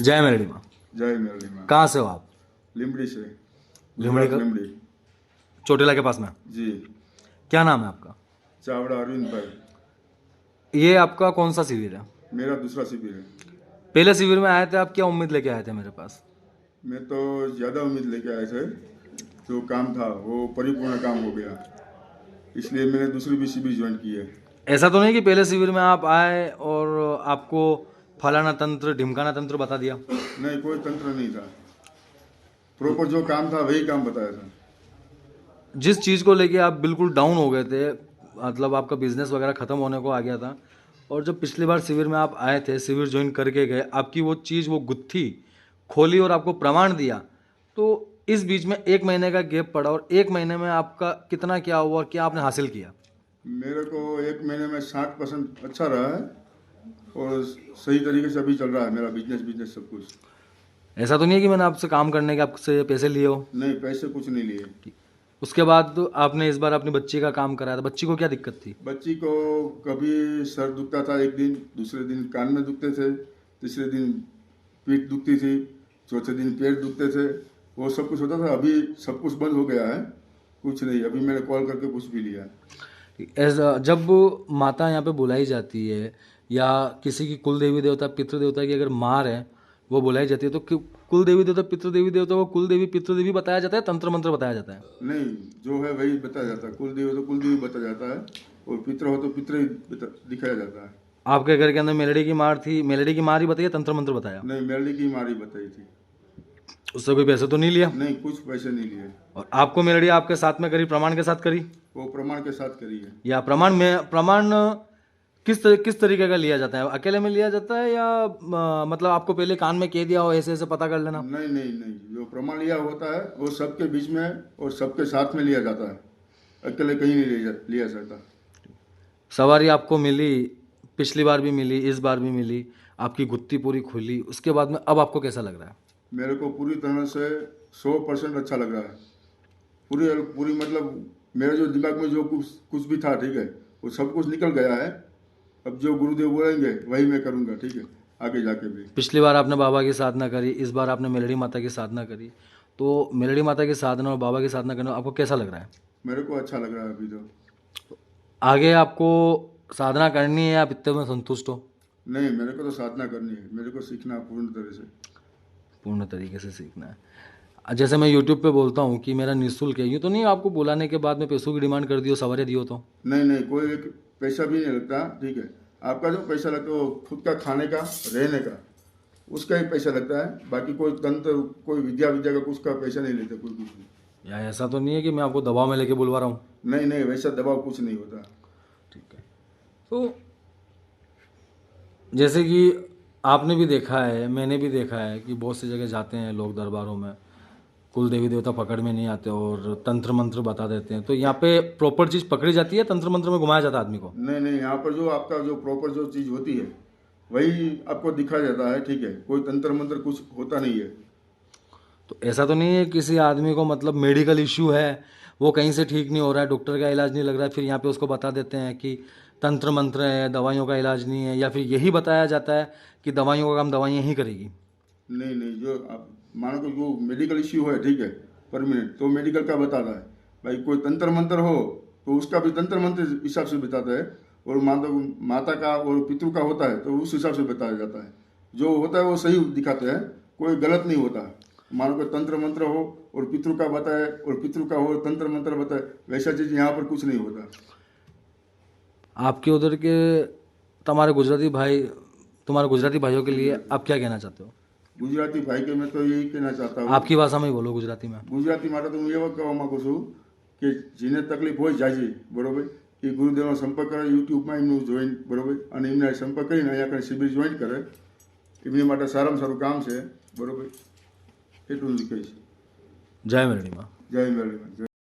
जय मेरड़ी माँ। जय मेरड़ी माँ। कहाँ से हो आप? लिमड़ी से। लिमड़ी का लिमड़ी चोटीला के पास में। जी। क्या नाम है आपका? चावड़ा अरविंद भाई। ये आपका कौन सा शिविर है? मेरा दूसरा शिविर है। पहले शिविर में आए थे आप, क्या उम्मीद लेके आए थे मेरे पास? मैं तो ज़्यादा उम्मीद लेके आए थे, जो काम था वो परिपूर्ण काम हो गया, इसलिए मैंने दूसरी भी शिविर ज्वाइन की है। ऐसा तो नहीं कि पहले शिविर में आप आए और आपको फलाना तंत्र ढिमकाना तंत्र बता दिया? नहीं, कोई तंत्र नहीं था, प्रॉपर जो काम था वही काम बताया था। जिस चीज़ को लेके आप बिल्कुल डाउन हो गए थे, मतलब आपका बिजनेस वगैरह ख़त्म होने को आ गया था, और जब पिछली बार शिविर में आप आए थे, शिविर ज्वाइन करके गए, आपकी वो चीज़ वो गुत्थी खोली और आपको प्रमाण दिया, तो इस बीच में 1 महीने का गैप पड़ा और 1 महीने में आपका कितना क्या हुआ और क्या आपने हासिल किया? मेरे को 1 महीने में 60% अच्छा रहा है और सही तरीके से अभी चल रहा है मेरा बिजनेस सब कुछ। ऐसा तो नहीं है कि मैंने आपसे काम करने के आपसे पैसे लिए हो? नहीं, पैसे कुछ नहीं लिए। उसके बाद आपने इस बार अपनी बच्ची का काम कराया था, बच्ची को क्या दिक्कत थी? बच्ची को कभी सर दुखता था, एक दिन, दूसरे दिन कान में दुखते थे, तीसरे दिन पीठ दुखती थी, चौथे दिन पेट दुखते थे, वो सब कुछ होता था। अभी सब कुछ बंद हो गया है, कुछ नहीं। अभी मैंने कॉल करके पूछ भी लिया। जब माता यहाँ पे बुलाई जाती है या किसी की कुल देवी देवता पितृ देवता की अगर मार है वो बुलाई जाती है, तो कुल देवी देवता पितृ देवी देवता को कुल देवी पितृ देवी बताया जाता है, तंत्र मंत्र बताया जाता है? नहीं, जो है वही बताया जाता है। कुल देवी हो तो कुल देवी बताया जाता है, और पितृ हो तो पितृ ही दिखाया जाता है। आपके घर के अंदर मेलड़ी की मार थी, मेलड़ी की मार ही बताई, तंत्र मंत्र बताया? नहीं, मेरड़ी की मारी बताई थी। उससे कोई पैसे तो नहीं लिया? नहीं, कुछ पैसे नहीं लिए। और आपको मेलड़ी आपके साथ में करी, प्रमाण के साथ करी? वो प्रमाण के साथ करी है। या प्रमाण किस तरीके का लिया जाता है? अकेले में लिया जाता है या मतलब आपको पहले कान में कह दिया हो ऐसे ऐसे पता कर लेना? नहीं नहीं नहीं, जो प्रमाण लिया होता है वो सबके बीच में और सबके साथ में लिया जाता है, अकेले कहीं नहीं लिया जाता। सवारी आपको मिली, पिछली बार भी मिली, इस बार भी मिली, आपकी गुत्ती पूरी खुली, उसके बाद में अब आपको कैसा लग रहा है? मेरे को पूरी तरह से 100% अच्छा लग रहा है। पूरी पूरी मतलब मेरे जो दिमाग में जो कुछ भी था, ठीक है, वो सब कुछ निकल गया है। अब जो गुरुदेव बोलेंगे वही मैं करूँगा, ठीक है, आगे जाके भी। पिछली बार आपने बाबा की साधना करी, इस बार आपने मेलड़ी माता की साधना करी, तो मेलड़ी माता की साधना और बाबा की साधना करने में आपको कैसा लग रहा है? मेरे को अच्छा लग रहा है अभी तो। आगे आपको साधना करनी है, आप इतने में संतुष्ट हो? नहीं, मेरे को तो साधना करनी है, मेरे को सीखना है पूर्ण तरह से। पूर्ण तरीके से सीखना है। जैसे मैं यूट्यूब पे बोलता हूँ कि मेरा निःशुल्क है, यूँ तो नहीं आपको बुलाने के बाद में पैसों की डिमांड कर दियो, सवारी दियो तो? नहीं नहीं, कोई एक पैसा भी नहीं लगता, ठीक है। आपका जो पैसा लगता है वो खुद का खाने का, रहने का, उसका ही पैसा लगता है। बाकी कोई तंत्र, कोई विद्या का कुछ का पैसा नहीं लेते, कोई कुछ नहीं। या ऐसा तो नहीं है कि मैं आपको दबाव में लेके बुलवा रहा हूँ? नहीं नहीं, वैसा दबाव कुछ नहीं होता। ठीक है। तो जैसे कि आपने भी देखा है, मैंने भी देखा है कि बहुत सी जगह जाते हैं लोग दरबारों में, कुल देवी देवता पकड़ में नहीं आते और तंत्र मंत्र बता देते हैं, तो यहाँ पे प्रॉपर चीज़ पकड़ी जाती है, तंत्र मंत्र में घुमाया जाता है आदमी को? नहीं नहीं, यहाँ पर जो आपका जो प्रॉपर जो चीज़ होती है वही आपको दिखाया जाता है, ठीक है। कोई तंत्र मंत्र कुछ होता नहीं है। तो ऐसा तो नहीं है किसी आदमी को मतलब मेडिकल इश्यू है, वो कहीं से ठीक नहीं हो रहा है, डॉक्टर का इलाज नहीं लग रहा है, फिर यहाँ पे उसको बता देते हैं कि तंत्र मंत्र है, दवाइयों का इलाज नहीं है, या फिर यही बताया जाता है कि दवाइयों का काम दवाइयाँ ही करेगी? नहीं नहीं, जो आप मानो कि जो मेडिकल इश्यू है, ठीक है, परमानेंट, तो मेडिकल का बताता है। भाई कोई तंत्र मंत्र हो तो उसका भी तंत्र मंत्र हिसाब से बताता है, और माता का और पितृ का होता है तो उस हिसाब से बताया जाता है। जो होता है वो सही दिखाते हैं, कोई गलत नहीं होता। मानो कि तंत्र मंत्र हो और पितृ का बताए, और पितृ का हो तंत्र मंत्र बताए, वैसा चीज़ यहाँ पर कुछ नहीं होता। आपके उधर के तुम्हारे गुजराती भाइयों के लिए आप क्या कहना चाहते हो? गुजराती भाई के मैं तो यही कहना चाहता हूँ, आपकी भाषा में ही बोलो, गुजराती में। ગુજરાતી માટે તો હું એવા કહેવા માગું છું કે જેને તકલીફ હોય જાય બરોબર, એ ગુરુદેવનો સંપર્ક કરે, યુટ્યુબમાં એમનું જોઈન બરોબર, અને એમને સંપર્ક કરીને અહીંયા આગળ શિબિર જોઈન કરે, એમની માટે સારામાં સારું કામ છે બરોબર, એટલું જ કહીશ। जय मेरड़ी माँ। જય મેરડીમાં, જય